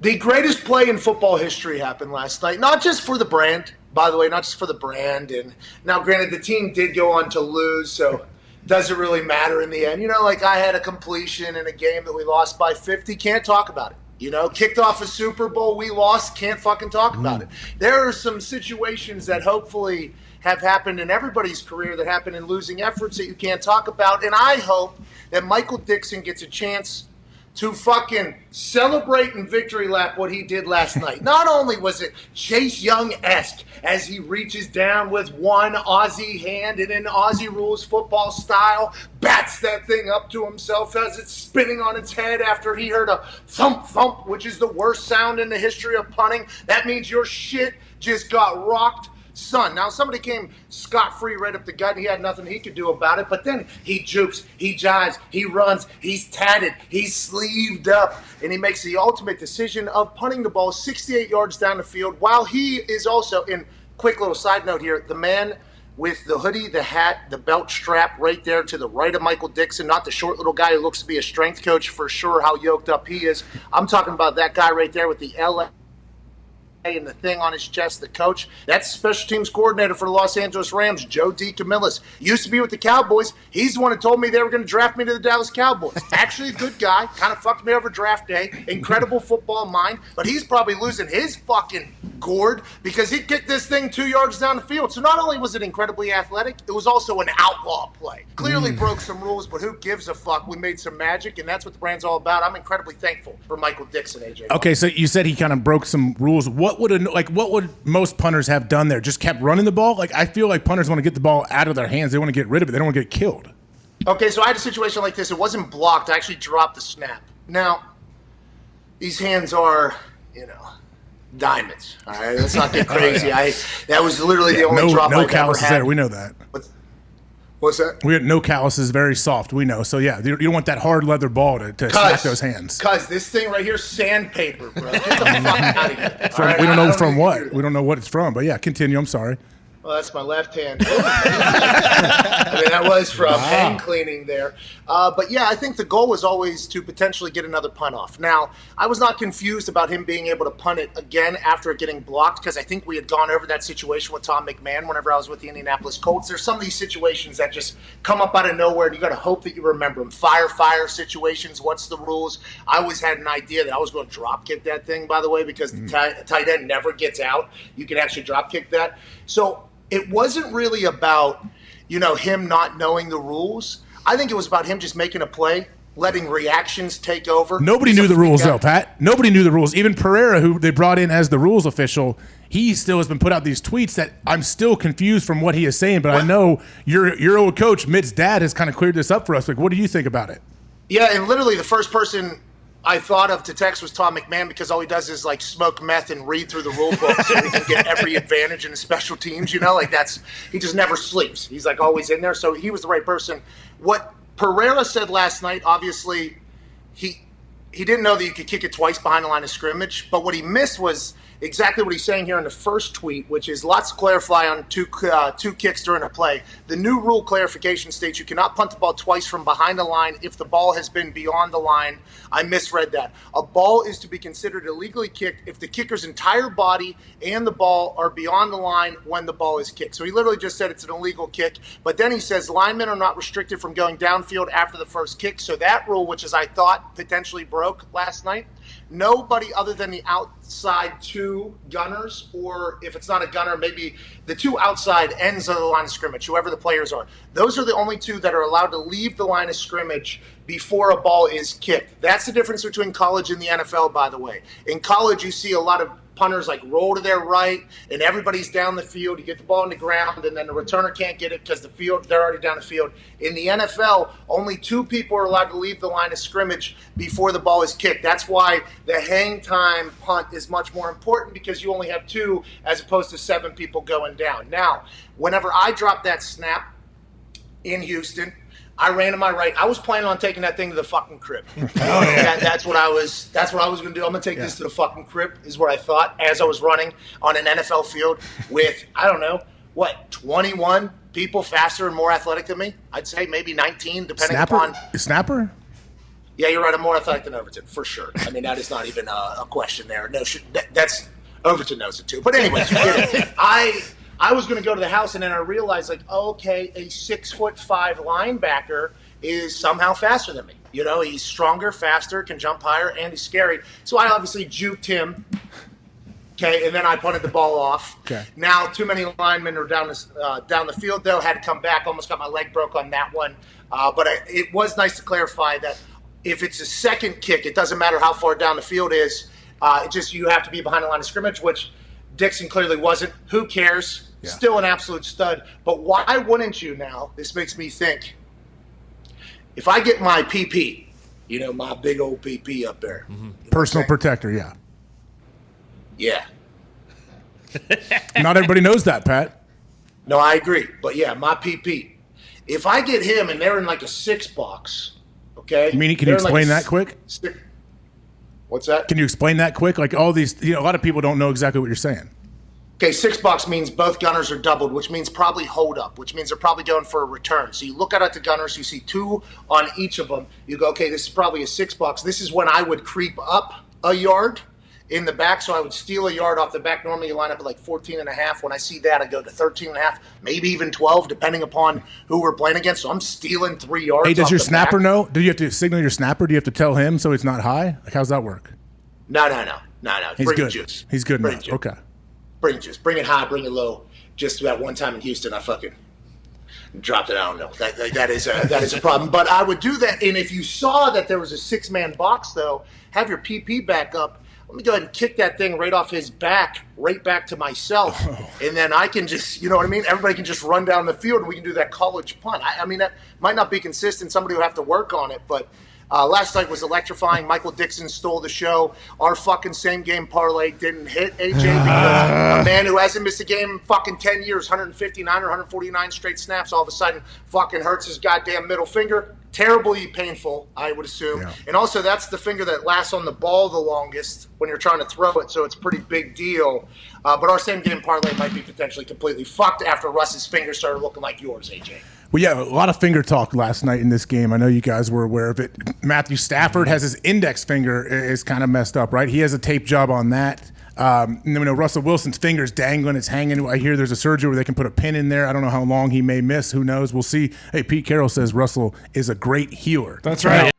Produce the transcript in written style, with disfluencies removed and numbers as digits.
The greatest play in football history happened last night, not just for the brand, by the way, not just for the brand. And now, granted, the team did go on to lose, so does it really matter in the end? Like I had a completion in a game that we lost by 50, can't talk about it. Kicked off a Super Bowl, we lost, can't fucking talk about it. There are some situations that hopefully have happened in everybody's career that happen in losing efforts that you can't talk about. And I hope that Michael Dickson gets a chance to fucking celebrate and victory lap what he did last night. Not only was it Chase Young-esque as he reaches down with one Aussie hand and in Aussie rules football style, bats that thing up to himself as it's spinning on its head after he heard a thump thump, which is the worst sound in the history of punting. That means your shit just got rocked. Son. Now, somebody came scot-free right up the gut, and he had nothing he could do about it, but then he jukes, he jives, he runs, he's tatted, he's sleeved up, and he makes the ultimate decision of punting the ball 68 yards down the field, while he is also, in quick little side note here, the man with the hoodie, the hat, the belt strap right there to the right of Michael Dickson, not the short little guy who looks to be a strength coach for sure, how yoked up he is. I'm talking about that guy right there with the LA and the thing on his chest, the coach. That's special teams coordinator for the Los Angeles Rams, Joe DeCamillis. Used to be with the Cowboys. He's the one who told me they were going to draft me to the Dallas Cowboys. Actually a good guy. Kind of fucked me over draft day. Incredible football mind. But he's probably losing his fucking gourd because he kicked this thing 2 yards down the field. So not only was it incredibly athletic, it was also an outlaw play. Clearly broke some rules, but who gives a fuck? We made some magic, and that's what the brand's all about. I'm incredibly thankful for Michael Dickson, AJ. Okay, so you said he kind of broke some rules. What would most punters have done there? Just kept running the ball? Like, I feel like punters want to get the ball out of their hands. They want to get rid of it. They don't want to get killed. Okay, so I had a situation like this. It wasn't blocked. I actually dropped the snap. Now, these hands are, diamonds. All right, let's not get crazy. That was literally the only drop no I've ever calluses had. there. We know that. What's that? We had no calluses, very soft. We know. So yeah, you don't want that hard leather ball to smack those hands. Cuz this thing right here is sandpaper, bro. Get the fuck out of here. We don't know from what. We don't know what it's from. But yeah, continue. I'm sorry. Well, that's my left hand. I mean, that was from hand cleaning there. But yeah, I think the goal was always to potentially get another punt off. Now, I was not confused about him being able to punt it again after getting blocked because I think we had gone over that situation with Tom McMahon whenever I was with the Indianapolis Colts. There's some of these situations that just come up out of nowhere, and you got to hope that you remember them. Fire situations, what's the rules? I always had an idea that I was going to drop kick that thing, by the way, because the tight end never gets out. You can actually drop kick that. So it wasn't really about, him not knowing the rules. I think it was about him just making a play, letting reactions take over. Nobody knew the rules, though, Pat. Nobody knew the rules. Even Pereira, who they brought in as the rules official, he still has been put out these tweets that I'm still confused from what he is saying. But I know your old coach, Mitt's dad, has kind of cleared this up for us. Like, what do you think about it? Yeah, and literally the first person I thought of to text was Tom McMahon because all he does is like smoke meth and read through the rule book so he can get every advantage in the special teams, he just never sleeps. He's like always in there. So he was the right person. What Pereira said last night, obviously he didn't know that you could kick it twice behind the line of scrimmage, but what he missed was exactly what he's saying here in the first tweet, which is lots to clarify on two kicks during a play. The new rule clarification states you cannot punt the ball twice from behind the line if the ball has been beyond the line. I misread that. A ball is to be considered illegally kicked if the kicker's entire body and the ball are beyond the line when the ball is kicked. So he literally just said it's an illegal kick, but then he says linemen are not restricted from going downfield after the first kick. So that rule, which is I thought potentially broke last night, nobody other than the outside two gunners, or if it's not a gunner, maybe the two outside ends of the line of scrimmage, whoever the players are. Those are the only two that are allowed to leave the line of scrimmage before a ball is kicked. That's the difference between college and the NFL, by the way. In college, you see a lot of punters like roll to their right and everybody's down the field. You get the ball on the ground and then the returner can't get it because they're already down the field. In the NFL, only two people are allowed to leave the line of scrimmage before the ball is kicked. That's why the hang time punt is much more important because you only have two as opposed to 7 people going down. Now, whenever I dropped that snap in Houston, I ran to my right. I was planning on taking that thing to the fucking crib. That's what I was going to do. I'm going to take this to the fucking crib is what I thought as I was running on an NFL field with, 21 people faster and more athletic than me? I'd say maybe 19, depending upon. Snapper? Yeah, you're right. I'm more athletic than Overton, for sure. I mean, that is not even a question there. No, that's Overton knows it too. But anyways, you get it. I was going to go to the house, and then I realized, like, okay, a 6'5" linebacker is somehow faster than me. You know, he's stronger, faster, can jump higher, and he's scary. So I obviously juked him. Okay, and then I punted the ball off. Okay. Now, too many linemen are down the field, though. Had to come back. Almost got my leg broke on that one. But it was nice to clarify that if it's a second kick, it doesn't matter how far down the field is. It just you have to be behind the line of scrimmage, which Dickson clearly wasn't. Who cares? Yeah. Still an absolute stud. But why wouldn't you now? This makes me think. If I get my PP, you know, my big old PP up there. Mm-hmm. Personal protector, yeah. Yeah. Not everybody knows that, Pat. No, I agree. But yeah, my PP. If I get him and they're in like a 6 box, okay? Can you explain that quick? What's that? Can you explain that quick? Like all these, a lot of people don't know exactly what you're saying. Okay, 6 box means both gunners are doubled, which means probably hold up, which means they're probably going for a return. So you look out at the gunners, you see 2 on each of them. You go, okay, this is probably a 6 box. This is when I would creep up a yard in the back, so I would steal a yard off the back. Normally you line up at like 14.5. When I see that, I go to 13.5, maybe even 12, depending upon who we're playing against. So I'm stealing 3 yards. Hey, does off your the snapper back. know? Do you have to signal your snapper? Do you have to tell him so it's not high? Like, how's that work? No. He's Bring good. juice. He's good Bring enough. juice. Okay. Bring juice. Bring it high, bring it low. Just that one time in Houston, I fucking dropped it. I don't know. That is a problem. But I would do that. And if you saw that there was a 6-man box, though, have your PP back up. Let me go ahead and kick that thing right off his back, right back to myself. And then I can just, you know what I mean? Everybody can just run down the field and we can do that college punt. I mean, that might not be consistent. Somebody will have to work on it. But last night was electrifying. Michael Dickson stole the show. Our fucking same game parlay didn't hit, AJ, because a man who hasn't missed a game in fucking 10 years, 159 or 149 straight snaps, all of a sudden fucking hurts his goddamn middle finger. Terribly painful, I would assume. Yeah. And also, that's the finger that lasts on the ball the longest when you're trying to throw it, so it's a pretty big deal. But our same game parlay might be potentially completely fucked after Russ's finger started looking like yours, AJ. Well, yeah, a lot of finger talk last night in this game. I know you guys were aware of it. Matthew Stafford has his index finger is kind of messed up, right? He has a tape job on that. And then we know Russell Wilson's finger's dangling. It's hanging. I hear there's a surgery where they can put a pin in there. I don't know how long he may miss. Who knows? We'll see. Hey, Pete Carroll says Russell is a great healer. That's right.